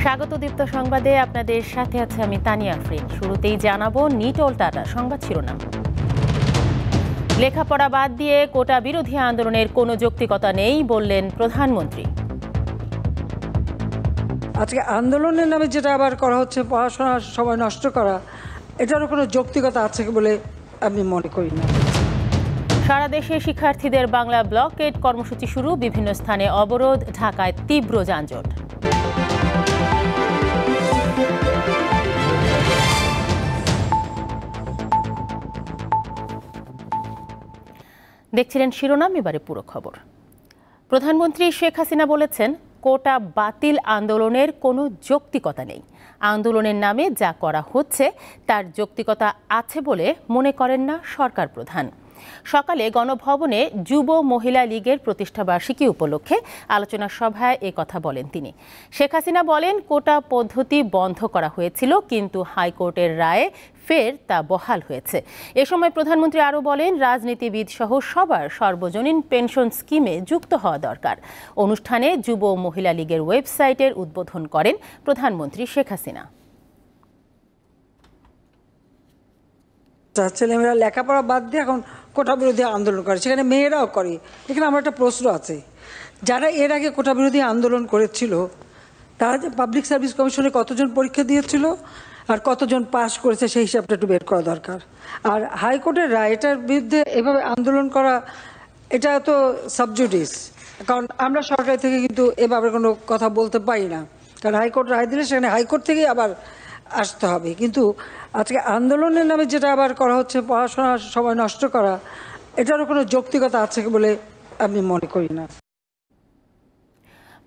স্বাগত দীপ্ত সংবাদে আপনাদের সাথে আছে আমি তানিয়া আফরিন। শুরুতেই জানাবো নিটোল টাটা সংবাদ শিরোনাম। লেখাপড়া বাদ দিয়ে কোটা বিরোধী আন্দোলনের কোনো যৌক্তিকতা নেই বললেন প্রধানমন্ত্রী। আজকে আন্দোলনের নামে যেটা আবার করা হচ্ছে, পড়াশোনার সময় নষ্ট করা, এটারও কোনো যৌক্তিকতা আছে বলে আমি মনে করি না। সারা দেশে শিক্ষার্থীদের বাংলা ব্লকেড কর্মসূচি শুরু, বিভিন্ন স্থানে অবরোধ, ঢাকায় তীব্র যানজট। দেখছিলেন শিরোনাম, এবারে পুরো খবর। প্রধানমন্ত্রী শেখ হাসিনা বলেছেন, কোটা বাতিল আন্দোলনের কোনো যৌক্তিকতা নেই। আন্দোলনের নামে যা করা হচ্ছে তার যৌক্তিকতা আছে বলে মনে করেন না সরকার প্রধান। সকালে গণভবনে যুব মহিলা লীগের প্রতিষ্ঠাবার্ষিকী উপলক্ষে আলোচনা সভায় কথা বলেন তিনি। শেখ হাসিনা বলেন, কোটা পদ্ধতি বন্ধ করা হয়েছিল, কিন্তু হাইকোর্টের রায়ে ফের তা বহাল হয়েছে। এ সময় প্রধানমন্ত্রী আরও বলেন, রাজনীতিবিদ সহ সবার সর্বজনীন পেনশন স্কিমে যুক্ত হওয়া দরকার। অনুষ্ঠানে যুব মহিলা লীগের ওয়েবসাইটের উদ্বোধন করেন প্রধানমন্ত্রী শেখ হাসিনা। ছেলেমেয়েরা লেখাপড়া বাদ দিয়ে এখন কোটা বিরোধী আন্দোলন করে, সেখানে মেয়েরাও করে। এখানে আমার একটা প্রশ্ন আছে, যারা এর আগে কোটা বিরোধী আন্দোলন করেছিল তারা যে পাবলিক সার্ভিস কমিশনে কতজন পরীক্ষা দিয়েছিল আর কতজন পাশ করেছে সেই হিসাবটা একটু বের করা দরকার। আর হাইকোর্টের রায়, এটার বিরুদ্ধে এভাবে আন্দোলন করা, এটা তো সাবজুডিস, কারণ আমরা সরকার থেকে কিন্তু এভাবে কোনো কথা বলতে পারি না, কারণ হাইকোর্ট রায় দিলে সেখানে হাইকোর্ট থেকেই আবার আসতে হবে। কিন্তু আজকে আন্দোলনের নামে যেটা আবার করা হচ্ছে, পড়াশোনার সময় নষ্ট করা, এটারও কোনো যৌক্তিকতা আছে বলে আমি মনে করি না।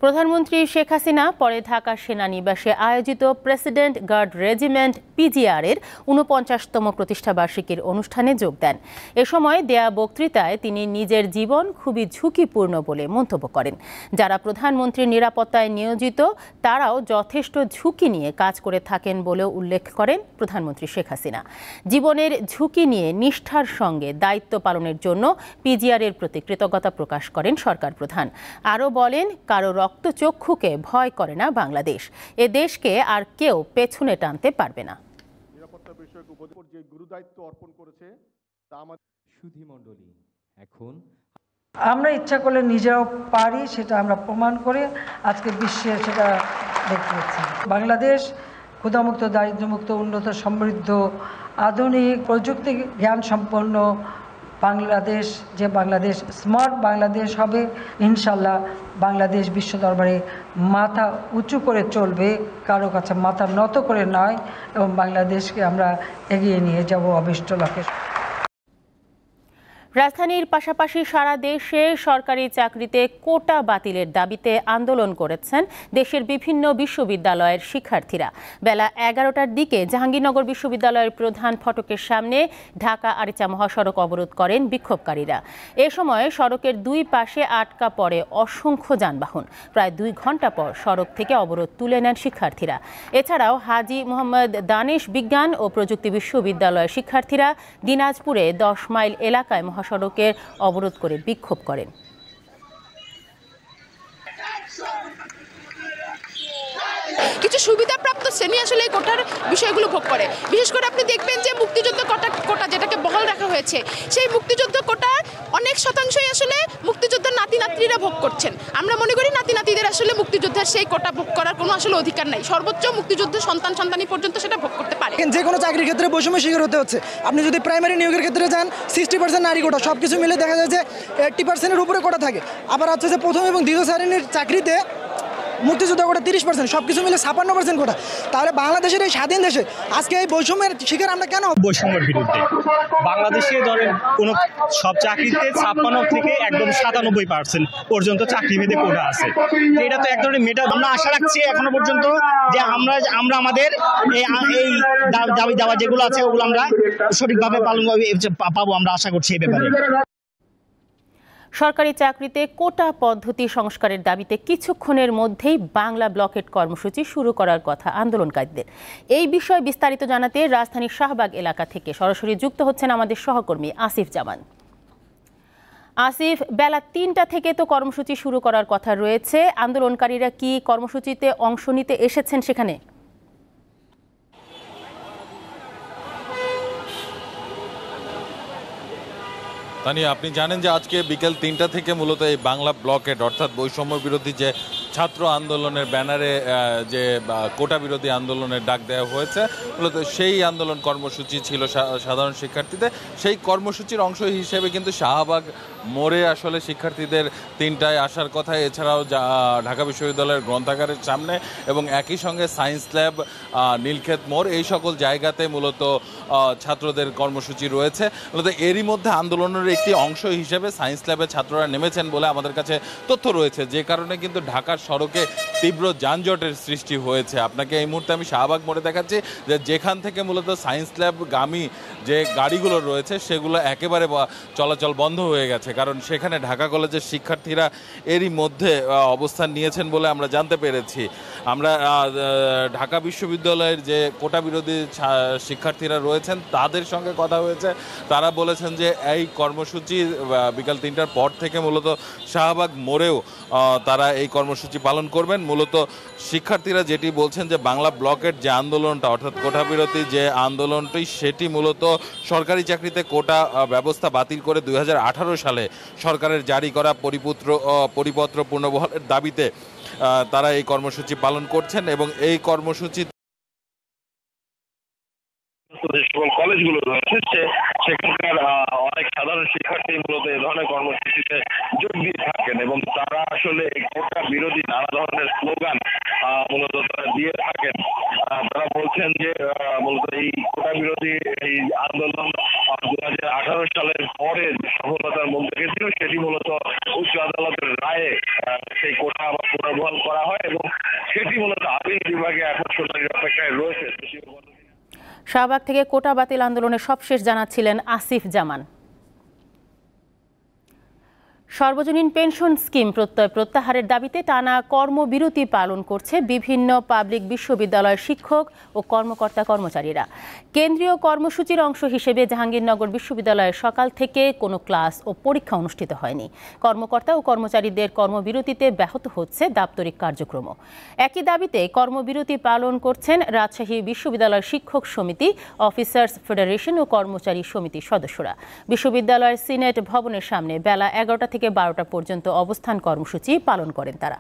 প্রধানমন্ত্রী শেখ হাসিনা পরে ঢাকা সেনানিবাসে আয়োজিত প্রেসিডেন্ট গার্ড রেজিমেন্ট পিজিআর-এর ৪৯তম প্রতিষ্ঠাবার্ষিকীর অনুষ্ঠানে যোগ দেন। এ সময় দেয়া বক্তৃতায় তিনি নিজের জীবন খুবই ঝুঁকিপূর্ণ বলে মন্তব্য করেন। যারা প্রধানমন্ত্রীর নিরাপত্তায় নিয়োজিত তারাও যথেষ্ট ঝুঁকি নিয়ে কাজ করে থাকেন বলেও উল্লেখ করেন প্রধানমন্ত্রী শেখ হাসিনা। জীবনের ঝুঁকি নিয়ে নিষ্ঠার সঙ্গে দায়িত্ব পালনের জন্য পিজিআর-এর প্রতি কৃতজ্ঞতা প্রকাশ করেন সরকার প্রধান। আরও বলেন, কারো রক্তচক্ষুকে ভয় করে না বাংলাদেশ। এ দেশকে আর কেউ পেছনে টানতে পারবে না। নিরাপত্তা বিষয়ক উপদেশ যে গুরুদায়িত্ব অর্পণ করেছে তা আমাদের সুধীমণ্ডলী। এখন আমরা ইচ্ছা করলে নিজেরাও পারি, সেটা আমরা প্রমাণ করে আজকে বিশ্বে সেটা দেখিয়েছি। বাংলাদেশ ক্ষুধামুক্ত, দারিদ্র্যমুক্ত, উন্নত, সমৃদ্ধ, আধুনিক প্রযুক্তি জ্ঞান সম্পন্ন বাংলাদেশ, যে বাংলাদেশ স্মার্ট বাংলাদেশ হবে ইনশাল্লাহ। বাংলাদেশ বিশ্ব দরবারে মাথা উঁচু করে চলবে, কারো কাছে মাথা নত করে নয়, এবং বাংলাদেশকে আমরা এগিয়ে নিয়ে যাব অভিষ্ট লক্ষ্যে। রাজধানীর পাশাপাশি সারা দেশে সরকারি চাকরিতে কোটা বাতিলের দাবিতে আন্দোলন করেছেন দেশের বিভিন্ন বিশ্ববিদ্যালয়ের শিক্ষার্থীরা। বেলা 11টার দিকে জাহাঙ্গীরনগর বিশ্ববিদ্যালয়ের প্রধান ফটকের সামনে ঢাকা আরিচা মহাসড়ক অবরোধ করেন বিক্ষোভকারীরা। এ সময় সড়কের দুই পাশে আটকা পড়ে অসংখ্য যানবাহন। প্রায় 2 ঘন্টা পর সড়ক থেকে অবরোধ তুলে নেন শিক্ষার্থীরা। এছাড়াও হাজী মোহাম্মদ দানিশ বিজ্ঞান ও প্রযুক্তি বিশ্ববিদ্যালয়ের শিক্ষার্থীরা দিনাজপুরে 10 মাইল এলাকায় সড়কের অবরোধ করে বিক্ষোভ করেন। কিছু সুবিধাপ্রাপ্ত শ্রেণী আসলে এই কোটার বিষয়গুলো ভোগ করে। বিশেষ করে আপনি দেখবেন যে মুক্তিযুদ্ধ কোটা যেটাকে বহাল রাখা হয়েছে, সেই মুক্তিযুদ্ধ কোটার অনেক শতাংশই আসলে মুক্তিযোদ্ধার নাতি নাতনিরা ভোগ করছেন। আমরা মনে করি নাতি নাতিদের আসলে মুক্তিযোদ্ধার সেই কোটা ভোগ করার কোনো আসলে অধিকার নাই। সর্বোচ্চ মুক্তিযুদ্ধের সন্তানি পর্যন্ত সেটা ভোগ করতে পারে। যে কোনো চাকরির ক্ষেত্রে বৈষম্য শিকার হতে হচ্ছে। আপনি যদি প্রাইমারি নিয়োগের ক্ষেত্রে যান, 60% নারী কোটা, সব কিছু মিলে দেখা যায় যে 80%-এর উপরে কোটা থাকে। আবার হচ্ছে যে প্রথম এবং দ্বিতীয় শ্রেণীর চাকরিতে মুক্তিযোদ্ধা কোটা 30%, সব কিছু মিলে 56% কোটা। তাহলে বাংলাদেশের এই স্বাধীন দেশে আজকে এই বৈষম্যের শিকার আমরা কেন? বৈষম্যের বিরুদ্ধে বাংলাদেশে ধরেন কোন সব চাকরিতে 56 থেকে একদম 97% পর্যন্ত চাকরিভেদে কোটা আছে। এটা তো এক ধরনের মেটা। আমরা আশা রাখছি এখনো পর্যন্ত যে আমরা আমাদের এই দাবি দাওয়া যেগুলো আছে ওগুলো আমরা সঠিকভাবে পালন পাবো, আমরা আশা করছি এই ব্যাপারে। সরকারি চাকরিতে কোটা পদ্ধতি সংস্কারের দাবিতে কিছুক্ষণের মধ্যেই বাংলা ব্লকেট কর্মসূচি শুরু করার কথা আন্দোলনকারীদের। এই বিষয়ে বিস্তারিত জানাতে রাজধানীর শাহবাগ এলাকা থেকে সরাসরি যুক্ত হচ্ছেন আমাদের সহকর্মী আসিফ জামান। আসিফ, বেলা ৩টা থেকে তো কর্মসূচি শুরু করার কথা রয়েছে। আন্দোলনকারীরা কি কর্মসূচিতে অংশ নিতে এসেছেন সেখানে? তানিয়া, আপনি জানেন যে আজকে বিকেল ৩টা থেকে মূলত এই বাংলা ব্লকেট অর্থাৎ বৈষম্য বিরোধী যে ছাত্র আন্দোলনের ব্যানারে যে কোটা বিরোধী আন্দোলনের ডাক দেওয়া হয়েছে, মূলত সেই আন্দোলন কর্মসূচি ছিল সাধারণ শিক্ষার্থীদের। সেই কর্মসূচির অংশ হিসেবে কিন্তু শাহবাগ মোড়ে আসলে শিক্ষার্থীদের ৩টায় আসার কথা, এছাড়াও ঢাকা বিশ্ববিদ্যালয়ের গ্রন্থাগারের সামনে এবং একই সঙ্গে সায়েন্স ল্যাব, নীলক্ষেত মোড়, এই সকল জায়গাতে মূলত ছাত্রদের কর্মসূচি রয়েছে। মূলত এরই মধ্যে আন্দোলনের একটি অংশ হিসেবে সায়েন্স ল্যাবে ছাত্ররা নেমেছেন বলে আমাদের কাছে তথ্য রয়েছে, যে কারণে কিন্তু ঢাকার সড়কে তীব্র যানজটের সৃষ্টি হয়েছে। আপনাকে এই মুহূর্তে আমি শাহবাগ মোড়ে দেখাচ্ছি, যে যেখান থেকে মূলত সায়েন্স ল্যাবগামী যে গাড়িগুলো রয়েছে সেগুলো একেবারে চলাচল বন্ধ হয়ে গেছে, কারণ সেখানে ঢাকা কলেজের শিক্ষার্থীরা এরই মধ্যে অবস্থান নিয়েছেন বলে আমরা জানতে পেরেছি। আমরা ঢাকা বিশ্ববিদ্যালয়ের যে কোটা বিরোধী শিক্ষার্থীরা রয়েছেন তাদের সঙ্গে কথা হয়েছে, তারা বলেছেন যে এই কর্মসূচি বিকাল ৩টার পর থেকে মূলত শাহবাগ মোড়েও তারা এই কর্মসূচি পালন করবেন। মূলত শিক্ষার্থীরা যেটি বলছেন যে বাংলা ব্লকের যে আন্দোলনটা অর্থাৎ কোটা বিরোধী যে আন্দোলনটি, সেটি মূলত সরকারি চাকরিতে কোটা ব্যবস্থা বাতিল করে 2018 সালে সরকারের জারি করা পরিপত্র পুনর্বহালের দাবিতে তারা এই কর্মসূচি পালন করছেন এবং এই কর্মসূচি যে সকল কলেজগুলো রয়েছে সেখানকার অনেক সাধারণ শিক্ষার্থী মূলত এ ধরনের কর্মসূচিতে যোগ দিয়ে থাকেন এবং তারা আসলে কোটা বিরোধী নানা ধরনের স্লোগান মূলত তারা দিয়ে থাকেন। তারা বলছেন যে মূলত এই কোটা বিরোধী এই আন্দোলন 2018 সালের পরে যে সফলতার মুখ দেখেছিল সেটি মূলত উচ্চ আদালতের রায়ে সেই কোটা আবার পুনর্বহাল করা হয় এবং সেটি মূলত আপিল বিভাগে এখন শুনানির অপেক্ষায় রয়েছে। শাহবাগ থেকে কোটা বাতিল আন্দোলনের সবশেষ জানাচ্ছিলেন আসিফ জামান। সর্বজনীন পেনশন স্কিম প্রত্যাহারের দাবিতে টানা কর্মবিরতি পালন করছে বিভিন্ন পাবলিক বিশ্ববিদ্যালয়ের শিক্ষক ও কর্মকর্তা-কর্মচারীরা। কেন্দ্রীয় কর্মসূচির অংশ হিসেবে জাহাঙ্গীরনগর বিশ্ববিদ্যালয়ের সকাল থেকে কোনো ক্লাস ও পরীক্ষা অনুষ্ঠিত হয়নি। কর্মকর্তা ও কর্মচারীদের কর্মবিরতিতে ব্যাহত হচ্ছে দাপ্তরিক কার্যক্রম। একই দাবিতে কর্মবিরতি পালন করছেন রাজশাহী বিশ্ববিদ্যালয়ের শিক্ষক সমিতি, অফিসার্স ফেডারেশন ও কর্মচারী সমিতির সদস্যরা। বিশ্ববিদ্যালয়ের সিনেট ভবনের সামনে বেলা 11টা থেকে 12টা পর্যন্ত অবস্থান কর্মসূচি পালন করেন তারা।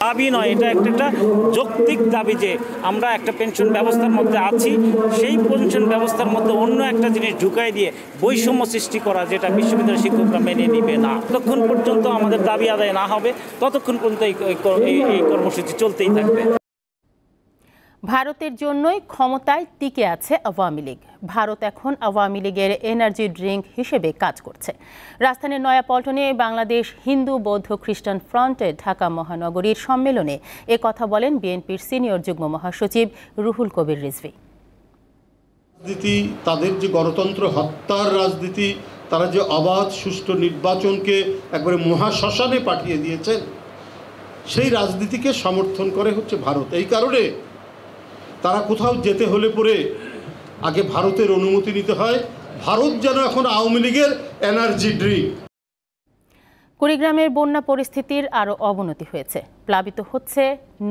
দাবি নয়, এটা একটা যৌক্তিক দাবি যে আমরা একটা পেনশন ব্যবস্থার মধ্যে আছি, সেই পেনশন ব্যবস্থার মধ্যে অন্য একটা জিনিস ঢুকাই দিয়ে বৈষম্য সৃষ্টি করা, যেটা বিশ্ববিদ্যালয়ের শিক্ষকরা মেনে নিবে না। ততক্ষণ পর্যন্ত আমাদের দাবি আদায় না হবে ততক্ষণ পর্যন্ত এই কর্মসূচি চলতেই থাকবে। ভারতের জন্যই ক্ষমতায় টিকে আছে আওয়ামী লীগ। ভারত এখন আওয়ামী লীগের এনার্জি ড্রিঙ্ক হিসেবে কাজ করছে। রাজধানীর নয়াপল্টনে বাংলাদেশ হিন্দু বৌদ্ধ খ্রিস্টান ফ্রন্টের ঢাকা মহানগরীর সম্মেলনে এ কথা বলেন বিএনপির সিনিয়র যুগ্ম মহাসচিব রুহুল কবির রিজভী। রাজনীতি, তাদের যে গণতন্ত্র হত্যার রাজনীতি, তারা যে অবাধ সুষ্ঠু নির্বাচনকে একবারে মহাশ্মশানে পাঠিয়ে দিয়েছেন, সেই রাজনীতিকে সমর্থন করে হচ্ছে ভারত। এই কারণে তারা কোথাও যেতে হলে পরে আগে ভারতের অনুমতি নিতে হয়। ভারত যেন এখন আওয়ামী লীগের এনার্জি ড্রিঙ্ক। কুড়িগ্রামের বন্যা পরিস্থিতির আরও অবনতি হয়েছে। প্লাবিত হচ্ছে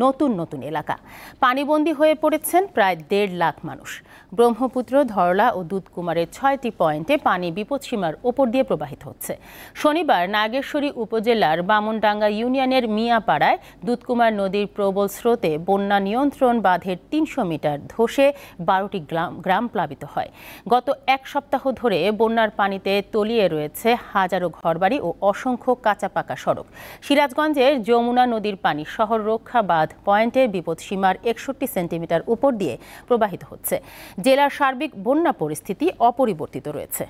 নতুন নতুন এলাকা। পানিবন্দী হয়ে পড়েছেন প্রায় 1.5 লাখ মানুষ। ব্রহ্মপুত্র, ধরলা ও দুধকুমারের 6টি পয়েন্টে পানি বিপদসীমার ওপর দিয়ে প্রবাহিত হচ্ছে। শনিবার নাগেশ্বরী উপজেলার বামনডাঙ্গা ইউনিয়নের মিয়াপাড়ায় দুধকুমার নদীর প্রবল স্রোতে বন্যা নিয়ন্ত্রণ বাঁধের 300 মিটার ধসে 12টি গ্রাম প্লাবিত হয়। গত এক সপ্তাহ ধরে বন্যার পানিতে তলিয়ে রয়েছে হাজারো ঘরবাড়ি ও অসংখ্য কাঁচা পাকা সড়ক। সিরাজগঞ্জের যমুনা নদীর পানি শহর রক্ষা বাঁধ পয়েন্টে বিপদসীমার 61 সেন্টিমিটার উপর দিয়ে প্রবাহিত হচ্ছে। জেলার সার্বিক বন্যা পরিস্থিতি অপরিবর্তিত রয়েছে।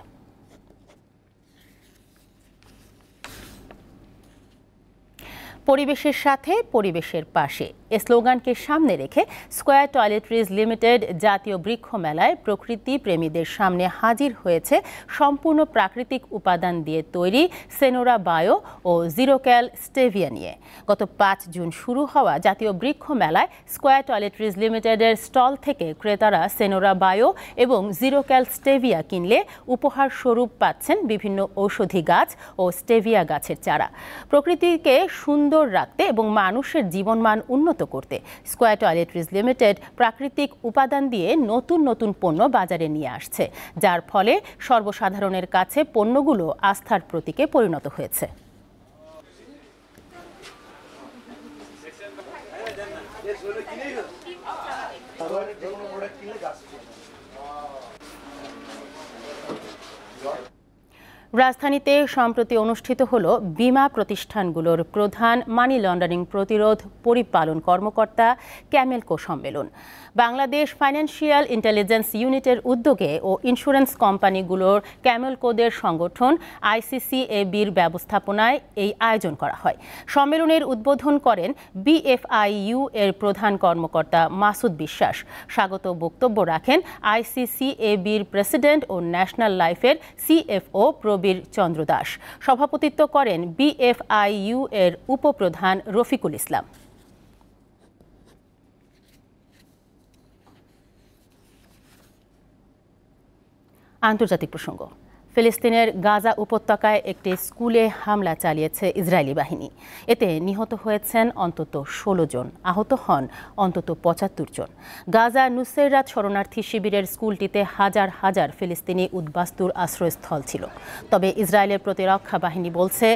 পরিবেশের সাথে পরিবেশের পাশে এ স্লোগানকে সামনে রেখে স্কয়ার টয়লেট্রিজ লিমিটেড জাতীয় বৃক্ষ মেলায় প্রকৃতি প্রেমীদের সামনে হাজির হয়েছে সম্পূর্ণ প্রাকৃতিক উপাদান দিয়ে তৈরি সেনোরা বায়ো ও জিরোক্যাল স্টেভিয়া নিয়ে। গত 5 জুন শুরু হওয়া জাতীয় বৃক্ষ মেলায় স্কয়ার টয়লেট্রিজ লিমিটেডের স্টল থেকে ক্রেতারা সেনোরা বায়ো এবং জিরোক্যাল স্টেভিয়া কিনলে উপহার স্বরূপ পাচ্ছেন বিভিন্ন ঔষধি গাছ ও স্টেভিয়া গাছের চারা। প্রকৃতিকে সুন্দর রাখতে এবং মানুষের জীবনমান উন্নত করতে স্কয়ার টয়লেট্রিজ লিমিটেড প্রাকৃতিক উপাদান দিয়ে নতুন নতুন পণ্য বাজারে নিয়ে আসছে, যার ফলে সর্বসাধারণের কাছে পণ্যগুলো আস্থার প্রতীকে পরিণত হয়েছে। রাজধানীতে সম্প্রতি অনুষ্ঠিত হলো বীমা প্রতিষ্ঠানগুলোর প্রধান মানি লন্ডারিং প্রতিরোধ পরিপালন কর্মকর্তা ক্যামেলকো সম্মেলন। বাংলাদেশ ফাইন্যান্সিয়াল ইন্টেলিজেন্স ইউনিটের উদ্যোগে ও ইন্স্যুরেন্স কোম্পানিগুলোর ক্যামেলকোদের সংগঠন ICCABর ব্যবস্থাপনায় এই আয়োজন করা হয়। সম্মেলনের উদ্বোধন করেন BFIU এর প্রধান কর্মকর্তা মাসুদ বিশ্বাস। স্বাগত বক্তব্য রাখেন ICCABর প্রেসিডেন্ট ও ন্যাশনাল লাইফের CFO প্রবীর চন্দ্র দাস। সভাপতিত্ব করেন BFIU এর উপপ্রধান রফিকুল ইসলাম। আন্তর্জাতিক প্রসঙ্গ। ফিলিস্তিনের গাজা উপত্যকায় একটি স্কুলে হামলা চালিয়েছে ইসরায়েলি বাহিনী। এতে নিহত হয়েছেন অন্তত 16 জন, আহত হন অন্তত 75 জন। গাজা নুসেরাত শরণার্থী শিবিরের স্কুলটিতে হাজার হাজার ফিলিস্তিনি উদ্বাস্তুর আশ্রয়স্থল ছিল। তবে ইসরায়েলের প্রতিরক্ষা বাহিনী বলছে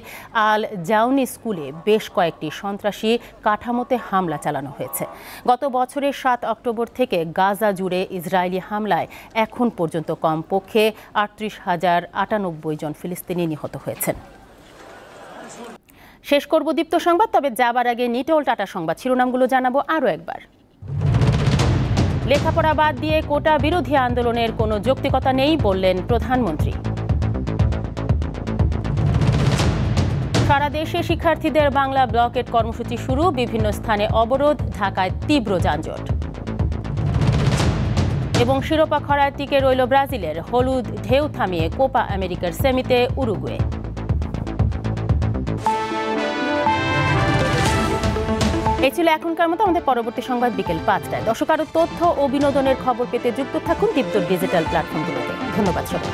আল জাউনি স্কুলে বেশ কয়েকটি সন্ত্রাসী কাঠামোতে হামলা চালানো হয়েছে। গত বছরের 7 অক্টোবর থেকে গাজা জুড়ে ইসরায়েলি হামলায় এখন পর্যন্ত কমপক্ষে 38,098 জন ফিলিস্তিনি নিহত হয়েছেন। শেষ করব দীপ্ত সংবাদ, তবে যাবার আগে নিটোল টাটা সংবাদ শিরোনামগুলো জানাবো আরও একবার। লেখাপড়া বাদ দিয়ে কোটা বিরোধী আন্দোলনের কোনো যৌক্তিকতা নেই বললেন প্রধানমন্ত্রী। সারা দেশে শিক্ষার্থীদের বাংলা ব্লকেট কর্মসূচি শুরু, বিভিন্ন স্থানে অবরোধ, ঢাকায় তীব্র যানজট। এবং শিরোপা খরায় টিকে রইল ব্রাজিলের, হলুদ ঢেউ থামিয়ে কোপা আমেরিকার সেমিতে উরুগুয়ে। এই ছিল এখনকার মতো। আমাদের পরবর্তী সংবাদ বিকেল 5টায়। দর্শক, আরও তথ্য ও বিনোদনের খবর পেতে যুক্ত থাকুন দীপ্ত ডিজিটাল প্ল্যাটফর্মগুলোতে। ধন্যবাদ সবাই।